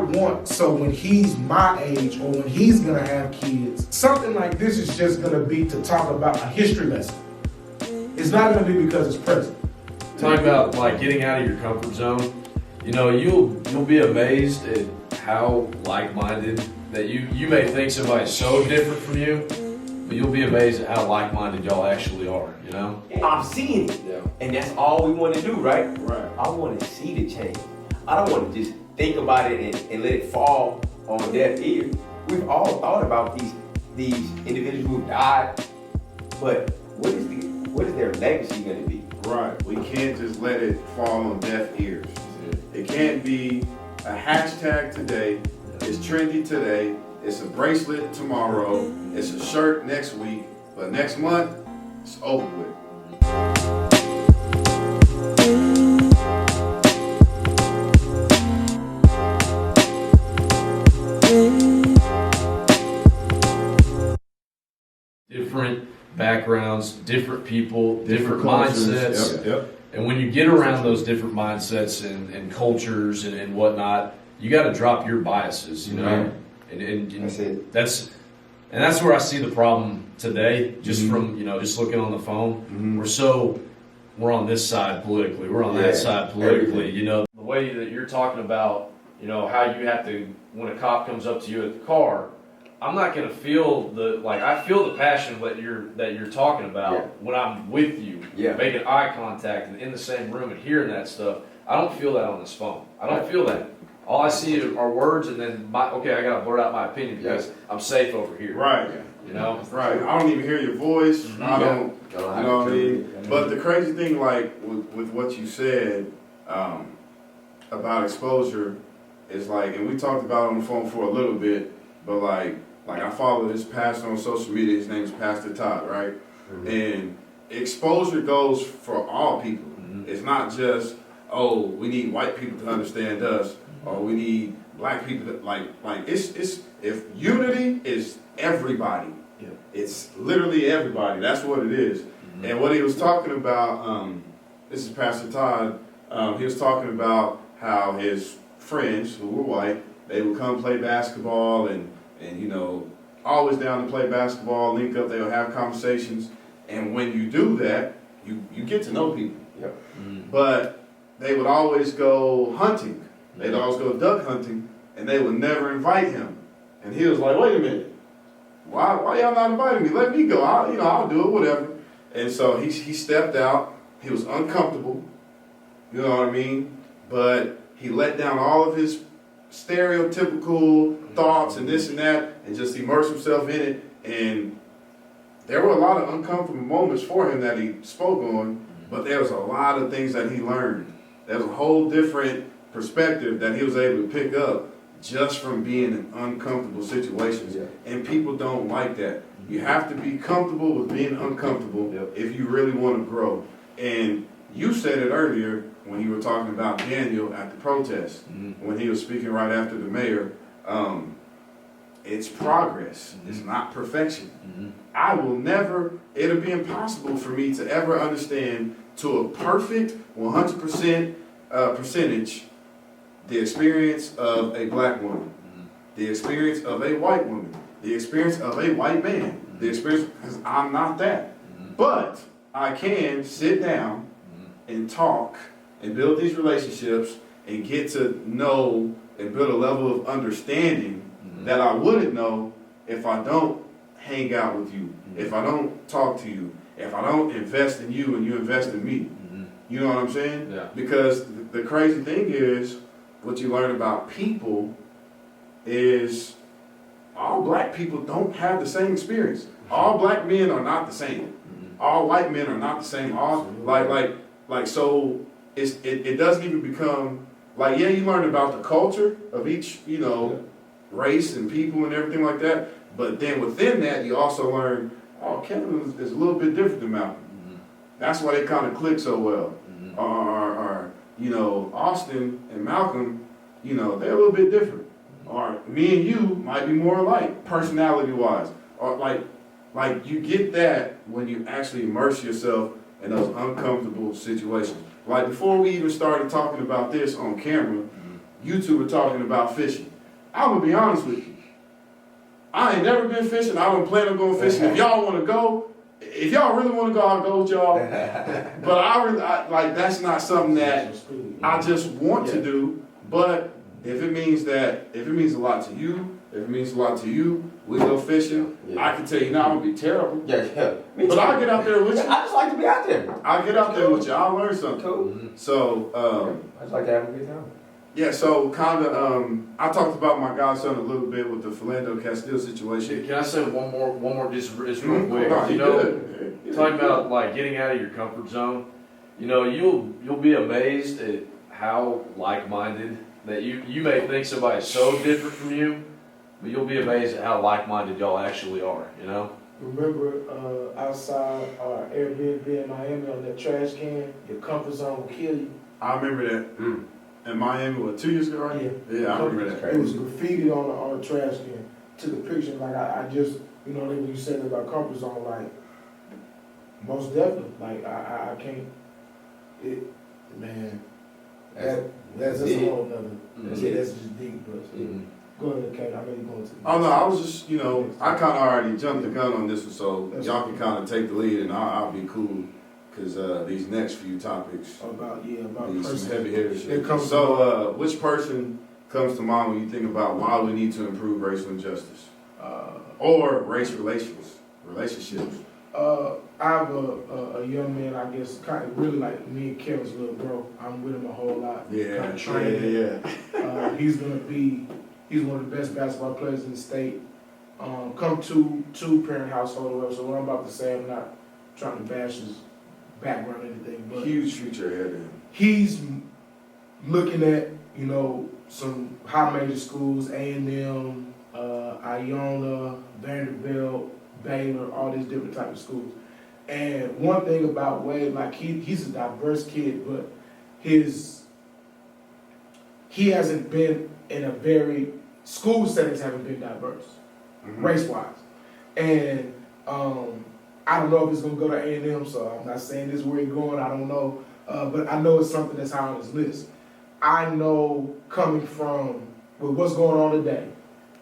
want, so when he's my age or when he's gonna have kids, something like this is just gonna be to talk about a history lesson. It's not gonna be because it's present. Talking about like getting out of your comfort zone, you know, you'll be amazed at how like-minded that you may think somebody's so different from you, but you'll be amazed at how like-minded y'all actually are, you know? I'm seeing it. Yeah. And that's all we want to do, right? Right. I want to see the change. I don't want to just think about it and let it fall on deaf ears. We've all thought about these individuals who died, but what is their legacy going to be? Right. We can't just let it fall on deaf ears. It can't be a hashtag today. It's trendy today. It's a bracelet tomorrow. It's a shirt next week. But next month, it's over with. Different backgrounds, different people, different cultures. mindsets. Yep. And when you get around those different mindsets and cultures and whatnot, you got to drop your biases, you know? And That's it. That's where I see the problem today, just from, you know, just looking on the phone. We're on this side politically, we're on that side politically, everything. you know. The way that you're talking about, you know, how you have to, when a cop comes up to you at the car, I'm not gonna feel I feel the passion that you're talking about when I'm with you, making eye contact and in the same room and hearing that stuff. I don't feel that on this phone. I don't feel that. All I see are words, and then I gotta blurt out my opinion because I'm safe over here. Right. You know. Right. I don't even hear your voice. I don't. You know what I mean? But the crazy thing, like with what you said about exposure, is like, and we talked about it on the phone for a little bit, but like I follow this pastor on social media. His name is Pastor Todd, right? And exposure goes for all people. It's not just, oh, we need white people to understand us, or we need black people to like it's if unity is everybody. Yeah. It's literally everybody. That's what it is. And what he was talking about, this is Pastor Todd, he was talking about how his friends who were white, they would come play basketball and you know, always down to play basketball, link up, they'll have conversations. And when you do that, you get to know people. Yep. But they would always go hunting. They'd always go duck hunting, and they would never invite him. And he was like, wait a minute. Why y'all not inviting me? Let me go. I'll do it, whatever. And so he stepped out. He was uncomfortable. You know what I mean? But he let down all of his stereotypical thoughts and this and that and just immerse himself in it. And there were a lot of uncomfortable moments for him that he spoke on, but there was a lot of things that he learned. There was a whole different perspective that he was able to pick up just from being in uncomfortable situations. And people don't like that. You have to be comfortable with being uncomfortable if you really want to grow. And you said it earlier when you were talking about Daniel at the protest, when he was speaking right after the mayor. It's progress. It's not perfection. I will never, it'll be impossible for me to ever understand to a perfect 100% percentage the experience of a black woman, the experience of a white woman, the experience of a white man, the experience, because I'm not that. But I can sit down and talk and build these relationships and get to know and build a level of understanding that I wouldn't know if I don't hang out with you, if I don't talk to you, if I don't invest in you and you invest in me. You know what I'm saying? Yeah. Because the crazy thing is, what you learn about people is all black people don't have the same experience. All black men are not the same. All white men are not the same. All so it doesn't even become like, yeah, you learn about the culture of each, you know, race and people and everything like that. But then within that, you also learn, oh, Kevin is a little bit different than Malcolm. That's why they kind of click so well. Or you know, Austin and Malcolm, you know, they're a little bit different. Or me and you might be more alike, personality-wise. Or like you get that when you actually immerse yourself in those uncomfortable situations. Like before we even started talking about this on camera, you two were talking about fishing. I'm gonna be honest with you. I ain't never been fishing. I don't plan on going fishing. If y'all want to go, if y'all really want to go, I'll go with y'all. But like that's not something that I just want to do. But if it means a lot to you, if it means a lot to you, we go fishing. Yeah. I can tell you now, I'm gonna be terrible. Yeah. But I'll get out there with you. I just like to be out there. I'll get out there with you. I'll learn something. Cool. So, I just like to have a good time. yeah, so I talked about my godson a little bit with the Philando Castile situation. Can I say one more just real quick? No, You know, talking about like getting out of your comfort zone. You know, you'll be amazed at how like-minded that you may think somebody's so different from you, but you'll be amazed at how like-minded y'all actually are. You know. Remember outside our Airbnb in Miami on that trash can, your comfort zone will kill you. I remember that. In Miami, what, 2 years ago, right? Yeah, I remember that. It was graffiti on the trash can. Took a picture, like I just, you know, when you said about comfort zone, like, most definitely. Like, I can't, man, that's just a whole nother, that's just deep, but go ahead, Kate, I know you're going to. Oh, no, I was just, you know, I kind of already jumped the gun on this one, so y'all can kind of take the lead, and I'll be cool. Because these next few topics about these some heavy hitters. shit. So, which person comes to mind when you think about why we need to improve racial injustice or race relationships? I have a young man, I guess, kind of really like me and Kevin's little bro. I'm with him a whole lot. Yeah. He's one of the best basketball players in the state. Come to two-parent household or whatever. So what I'm about to say, I'm not trying to bash his background or anything, but huge future ahead of him. He's looking at, you know, some high major schools, A&M, Iona, Vanderbilt, Baylor, all these different types of schools. And one thing about Wade, like he's a diverse kid, but he hasn't been in a very, school settings haven't been diverse, race-wise. And I don't know if it's going to go to A&M, so I'm not saying this is where he's going, I don't know. But I know it's something that's high on his list. I know coming from with what's going on today,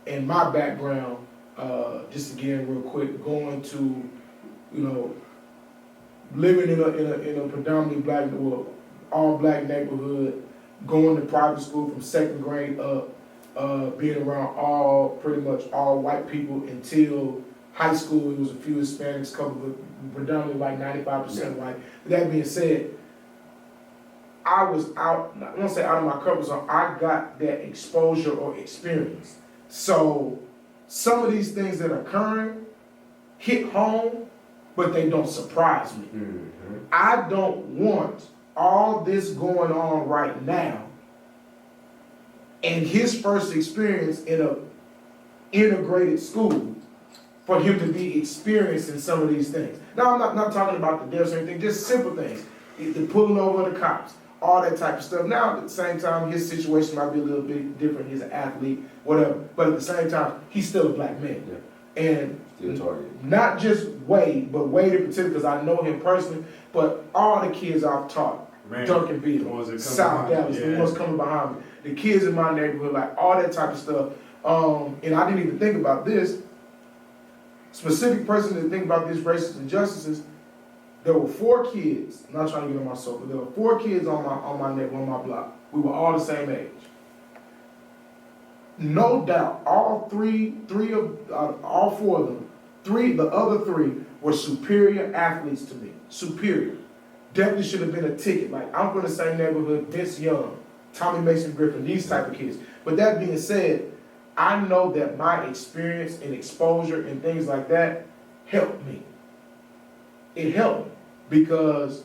and my background, just again real quick, going to, you know, living in a predominantly black, well, all black neighborhood, going to private school from second grade up, being around pretty much all white people until high school. It was a few Hispanics, couple, but predominantly like 95% white. That being said, I was out, I won't say out of my comfort zone, I got that exposure or experience. So some of these things that are occurring hit home, but they don't surprise me. I don't want all this going on right now and his first experience in a integrated school for him to be experiencing some of these things. Now, I'm not talking about the deaths or anything, just simple things. The pulling over the cops, all that type of stuff. Now, at the same time, his situation might be a little bit different. He's an athlete, whatever. But at the same time, he's still a black man. Yeah. And not just Wade, but Wade in particular, because I know him personally, but all the kids I've taught, Duncanville, South Dallas, the ones coming behind me, the kids in my neighborhood, like all that type of stuff. And I didn't even think about this. Specific person to think about these racist injustices. There were 4 kids. I'm not trying to get on myself, but there were 4 kids on my neighborhood, on my block. We were all the same age. No doubt, all 4 of them, the other 3 were superior athletes to me. Superior. Definitely should have been a ticket. Like, I'm from the same neighborhood, Vince Young, Tommy Mason Griffin, these type of kids. But that being said, I know that my experience and exposure and things like that helped me. It helped me because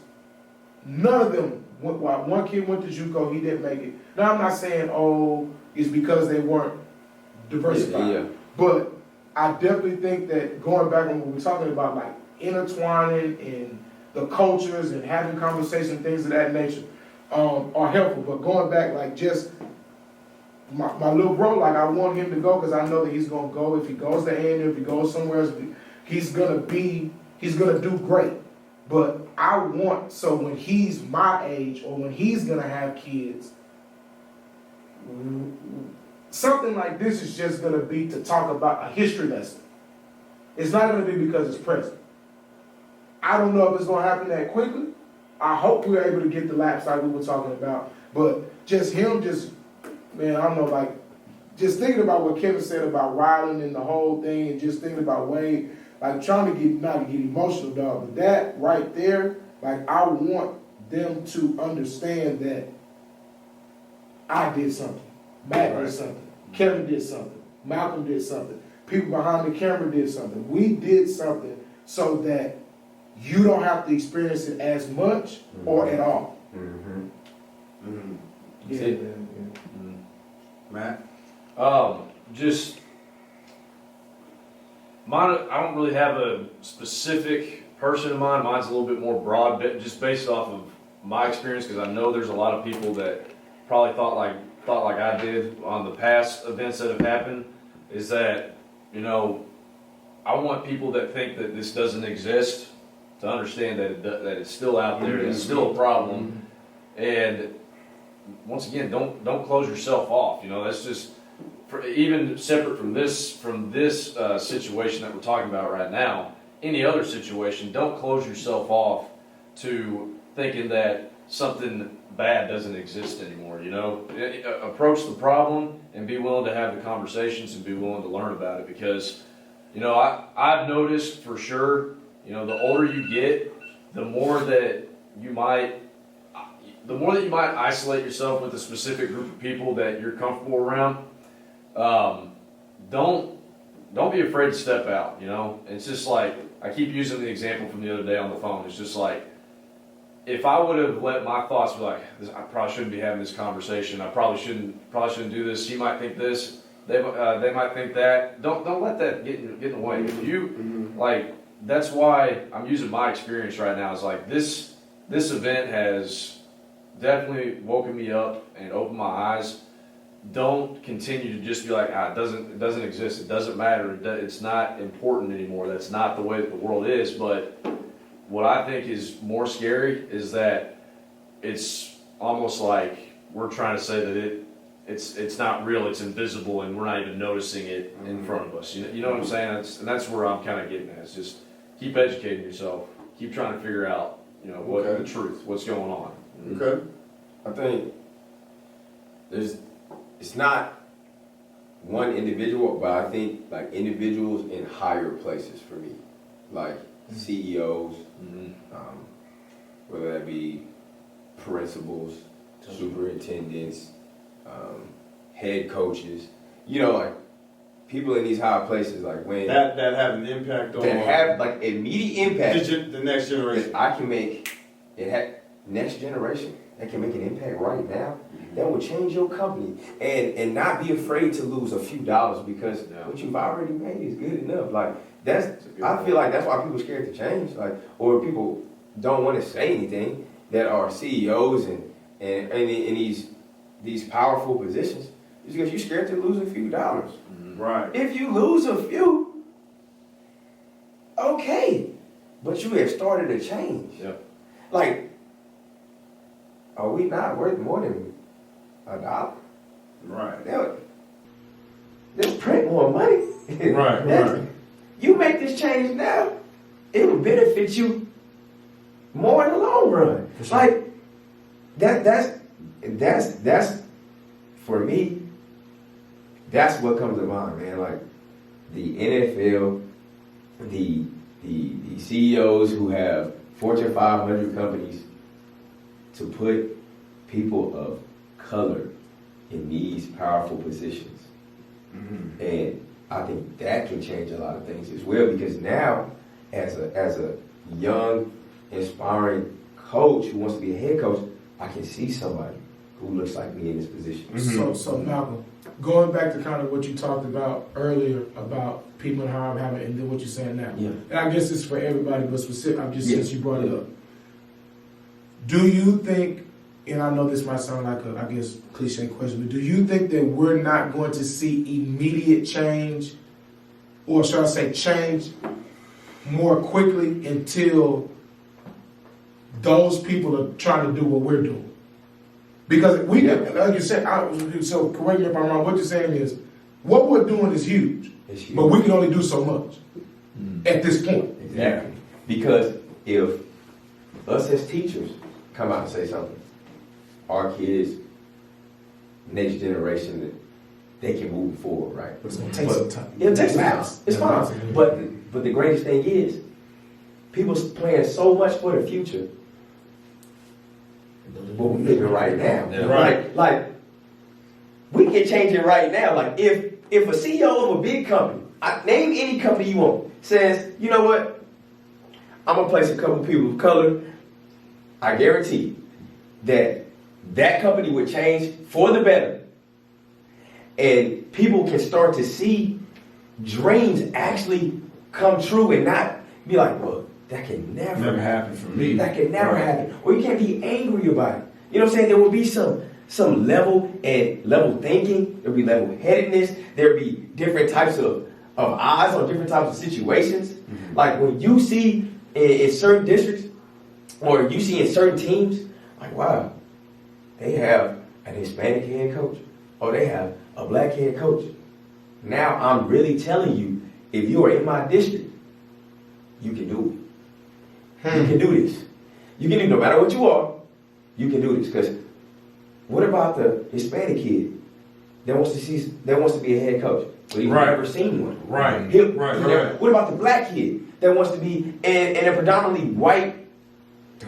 none of them, while one kid went to JUCO, he didn't make it. Now, I'm not saying, it's because they weren't diversified. Yeah. But I definitely think that going back on what we're talking about, like intertwining and the cultures and having conversations, things of that nature, are helpful. But going back, like just my little bro, like I want him to go because I know that he's gonna go. If he goes to A&M, if he goes somewhere else, he's gonna do great. But I want, so when he's my age or when he's gonna have kids, something like this is just going to be to talk about a history lesson. It's not going to be because it's present. I don't know if it's going to happen that quickly. I hope we're able to get the laps like we were talking about. But just him, man, I don't know, like, just thinking about what Kevin said about Ryland and the whole thing, and just thinking about Wade, like trying to not to get emotional, dog, but that right there, like, I want them to understand that I did something. Matt did something. Kevin did something. Malcolm did something. People behind the camera did something. We did something so that you don't have to experience it as much or at all. Yeah, man. Matt? Just mine. I don't really have a specific person in mind. Mine's a little bit more broad, just based off of my experience, because I know there's a lot of people that probably thought like I did on the past events that have happened. Is that, you know, I want people that think that this doesn't exist to understand that it's still out there. It's still a problem, and once again, don't close yourself off. You know, that's just even separate from this situation that we're talking about right now. Any other situation, don't close yourself off to thinking that something bad doesn't exist anymore. You know, approach the problem and be willing to have the conversations and be willing to learn about it, because, you know, I've noticed for sure, you know, the older you get, the more that you might isolate yourself with a specific group of people that you're comfortable around. Don't be afraid to step out, you know? It's just like, I keep using the example from the other day on the phone. It's just like, if I would have let my thoughts be like, I probably shouldn't be having this conversation. I probably shouldn't do this. He might think this. They might think that. Don't let that get in the way. If you like, that's why I'm using my experience right now. Is like this event has definitely woken me up and opened my eyes. Don't continue to just be like, it doesn't exist. It doesn't matter. It's not important anymore. That's not the way that the world is. But what I think is more scary is that it's almost like we're trying to say that it's not real. It's invisible, and we're not even noticing it in front of us. You know what I'm saying? That's where I'm kind of getting at. It's just keep educating yourself. Keep trying to figure out, you know, what the truth, what's going on. Okay. I think it's not one individual, but I think like individuals in higher places for me, like CEOs, whether that be principals, superintendents, head coaches, you know, like people in these higher places, like when that have an impact on that have like immediate impact. The next generation. I can make it next generation. That can make an impact right now. That will change your company, and not be afraid to lose a few dollars, because what you've already made is good enough. Like I feel like that's why people are scared to change, like, or people don't want to say anything that are CEOs and in these powerful positions, is because you're scared to lose a few dollars. Right. If you lose a few, okay, but you have started a change. Yeah. Like, are we not worth more than $1? Right. Let's print more money. Right. You make this change now, it will benefit you more in the long run. Sure. Like that's for me. That's what comes to mind, man. Like the NFL, the CEOs who have Fortune 500 companies, to put people of color in these powerful positions. And I think that can change a lot of things as well, because now as a young, inspiring coach who wants to be a head coach, I can see somebody who looks like me in this position. So Malcolm, going back to kind of what you talked about earlier about people in higher having, and then what you're saying now. Yeah. And I guess it's for everybody, but specific, since you brought it up. Do you think, and I know this might sound like a, I guess, cliche question, but do you think that we're not going to see immediate change, or should I say change more quickly, until those people are trying to do what we're doing? Because we, like you said, so correct me if I'm wrong, what you're saying is, what we're doing is huge, It's huge. but we can only do so much at this point. Exactly. Because if us as teachers come out and say something, our kids, next generation, they can move forward, right? But it's gonna take some time. It'll take some time. It's fine. But the greatest thing is, people's planning so much for the future. What we living right now. Yeah. Right. Like, we can change it right now. Like, if a CEO of a big company, name any company you want, says, you know what, I'm gonna place a couple people of color, I guarantee that company would change for the better. And people can start to see dreams actually come true and not be like, well, that can never happen for me. That can never happen. Or you can't be angry about it. You know what I'm saying? There will be some level thinking. There'll be level headedness. There'll be different types of eyes on different types of situations. Mm-hmm. Like when you see in certain districts, or you see in certain teams, like, wow, they have an Hispanic head coach, or they have a black head coach. Now I'm really telling you, if you are in my district, you can do it. You can do this. You can do, no matter what you are, you can do this. Because what about the Hispanic kid that wants to be a head coach, but he's never seen one? Right. What about the black kid that wants to be in a predominantly white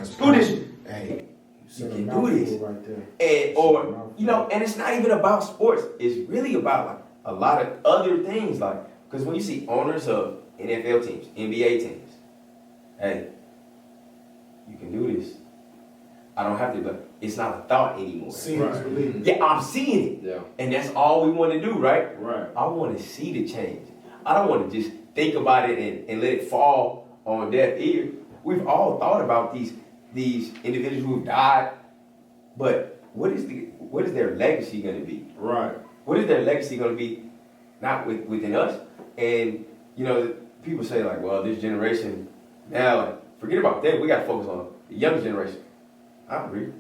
school district? Hey, you can do this. Right there. And it's not even about sports. It's really about like a lot of other things. Like, because when you see owners of NFL teams, NBA teams, hey, you can do this. I don't have to, but it's not a thought anymore. Seeing is believing. Yeah, I'm seeing it. Yeah. And that's all we want to do, right? Right. I want to see the change. I don't want to just think about it and let it fall on deaf ear. We've all thought about these individuals who have died, but what is their legacy going to be? Right. What is their legacy going to be? Not within us. And people say like, well, this generation now, like, forget about them. We got to focus on the younger generation. I agree.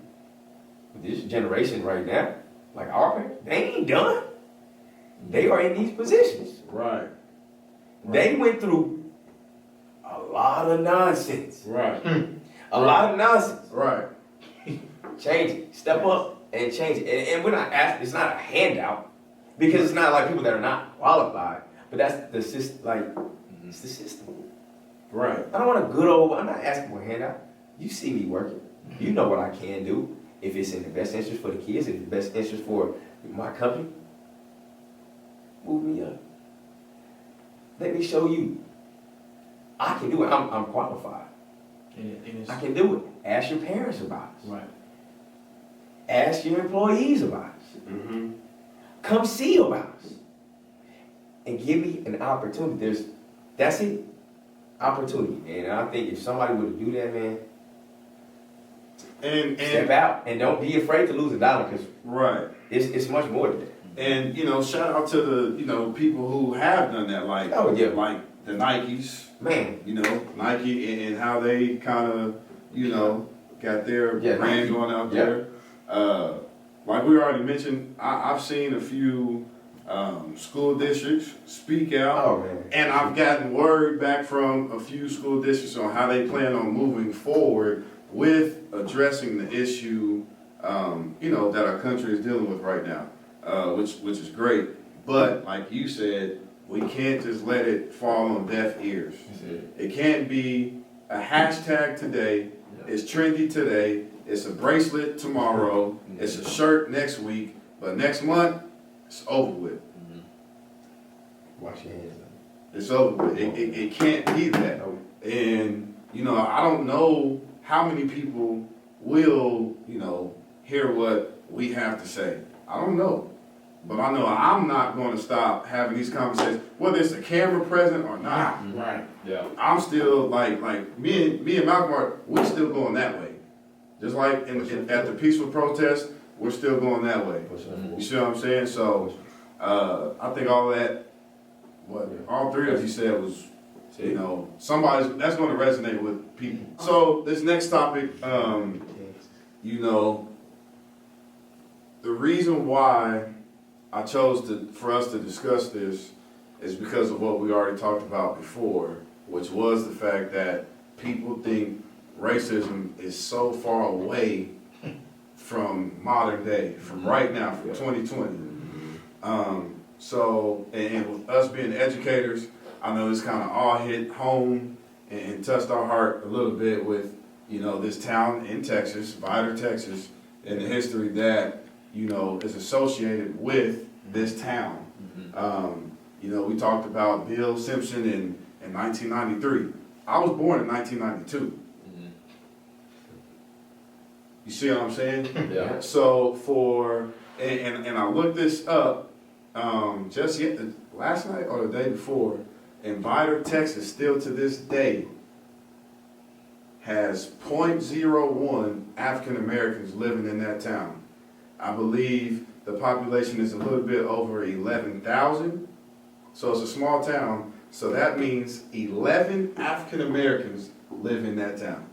But this generation right now, like our parents, they ain't done. They are in these positions. Right. They went through a lot of nonsense. Right. A lot of nonsense. Right. Change it. Step up and change it. And we're not asking, it's not a handout. Because it's not like people that are not qualified. But that's the system, like, it's the system. Right. I don't want I'm not asking for a handout. You see me working. You know what I can do. If it's in the best interest for the kids, if it's in the best interest for my company, move me up. Let me show you. I can do it. I'm qualified. I can do it. Ask your parents about it. Right. Ask your employees about it. Mm-hmm. Come see about us. And give me an opportunity. That's it. Opportunity. And I think if somebody would do that, man, And step out and don't be afraid to lose $1 because right. it's much more than that. And shout out to the people who have done that, like like the Nikes, Man. Nike and how they kind of got their brand Nike. going out Yeah. there. Like we already mentioned, I've seen a few school districts speak out, Oh man. and I've gotten word back from a few school districts on how they plan on moving forward with addressing the issue, that our country is dealing with right now, which is great. But like you said, we can't just let it fall on deaf ears. It can't be a hashtag today. It's trendy today. It's a bracelet tomorrow. It's a shirt next week. But next month, it's over with. Wash your hands. It's over with. It can't be that. And, I don't know how many people will, hear what we have to say. I don't know. But I know I'm not going to stop having these conversations, whether it's a camera present or not. Right. Yeah. I'm still like me and Malcolm we're still going that way. Just like at the peaceful protest, we're still going that way. You see what I'm saying? So I think all that, all three of you said was, somebody's that's going to resonate with people. So this next topic, the reason why I chose for us to discuss this is because of what we already talked about before, which was the fact that people think racism is so far away from modern day, from right now, from 2020. So, and with us being educators, I know this kind of all hit home and touched our heart a little bit with, this town in Texas, Vidor, Texas, and the history that, is associated with this town. We talked about Bill Simpson in 1993. I was born in 1992. You see what I'm saying? Yeah. So and I looked this up last night or the day before, and Vidor, Texas, still to this day, has 0.01 African Americans living in that town. I believe the population is a little bit over 11,000. So it's a small town. So that means 11 African Americans live in that town.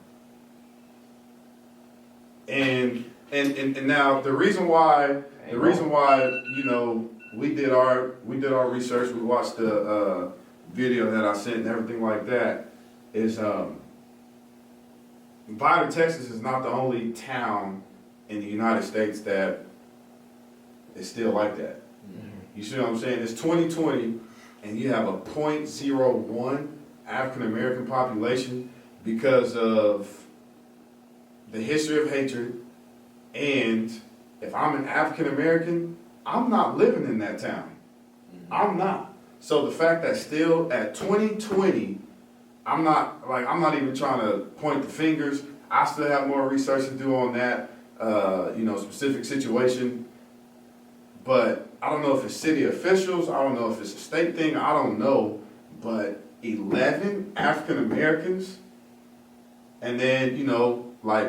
And now the reason why we did our research, we watched the video that I sent and everything like that, is Vidor, Texas is not the only town in the United States that is still like that. You see what I'm saying? It's 2020 and you have a 0.01 African American population because of the history of hatred. And if I'm an African American, I'm not living in that town. I'm not. So the fact that still at 2020, I'm not even trying to point the fingers. I still have more research to do on that, specific situation. But I don't know if it's city officials. I don't know if it's a state thing. I don't know. But 11 African Americans, and then, we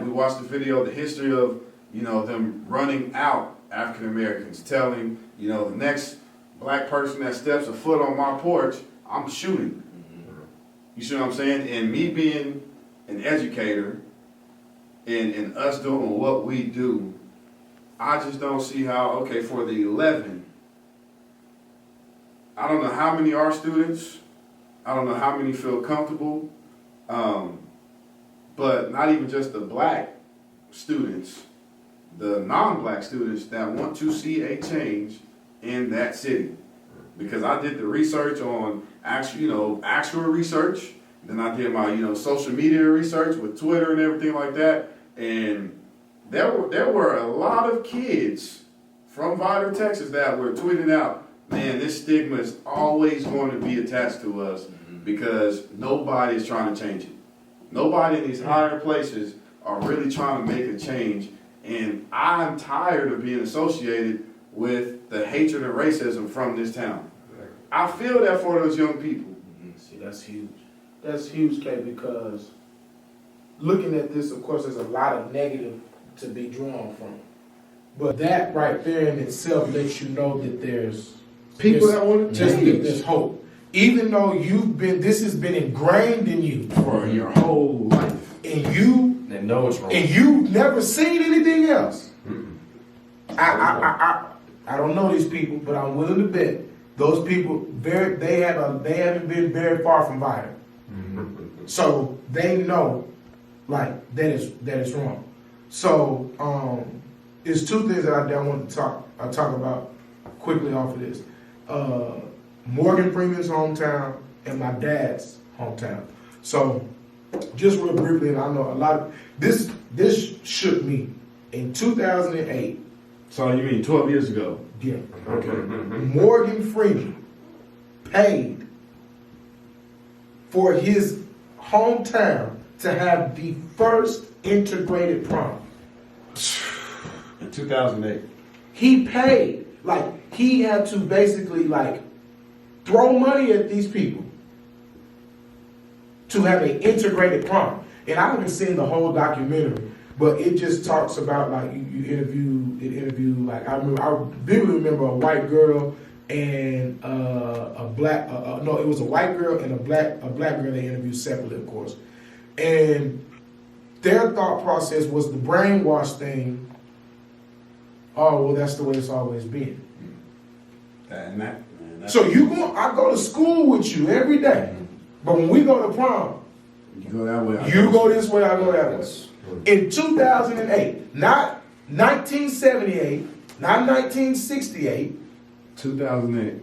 watched the video, the history of, them running out African Americans, telling, the next black person that steps a foot on my porch, I'm shooting. You see what I'm saying? And me being an educator and us doing what we do, I just don't see how, for the 11, I don't know how many are students, I don't know how many feel comfortable, but not even just the black students, the non-black students that want to see a change in that city. Because I did the research on actual research, then I did my, social media research with Twitter and everything like that, and there were a lot of kids from Vidor, Texas that were tweeting out, man, this stigma is always going to be attached to us because nobody is trying to change it. Nobody in these higher places are really trying to make a change, and I'm tired of being associated with the hatred and racism from this town. I feel that for those young people. See, that's huge. That's huge, Kay, because looking at this, of course, there's a lot of negative to be drawn from. But that right there in itself lets you know that there's People that want to change. There's hope. Even though this has been ingrained in you For your whole life. and you know it's wrong. and you've never seen anything else. I don't know these people, but I'm willing to bet those people they haven't been very far from Vidor. So they know that is wrong. So there's two things that I want to talk about quickly off of this. Morgan Freeman's hometown and my dad's hometown. So just real briefly, and I know a lot of this shook me in 2008. So you mean 12 years ago? Yeah. Okay. Morgan Freeman paid for his hometown to have the first integrated prom. In 2008. He paid, he had to basically throw money at these people to have an integrated prom. And I haven't seen the whole documentary, but it just talks about you interview I vividly remember a white girl and a black it was a white girl and a black girl they interviewed separately, of course. And their thought process was the brainwash thing Oh, well, that's the way it's always been. And that, man, that's, So I go to school with you every day, but when we go to prom, you go that way. you go this way, I go that way. In 2008, not 1978, not 1968, 2008.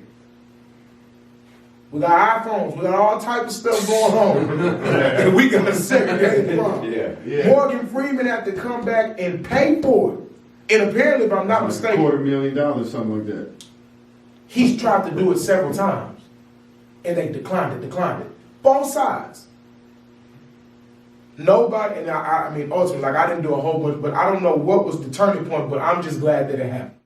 we got iPhones, we got all type of stuff going on, and we got a segregated prom. Yeah. Morgan Freeman had to come back and pay for it. And apparently, if I'm not mistaken, $250,000, something like that. he's tried to do it several times. And they declined it. Both sides. Nobody, and I mean, ultimately, like I didn't do a whole bunch, but I don't know what was the turning point, but I'm just glad that it happened.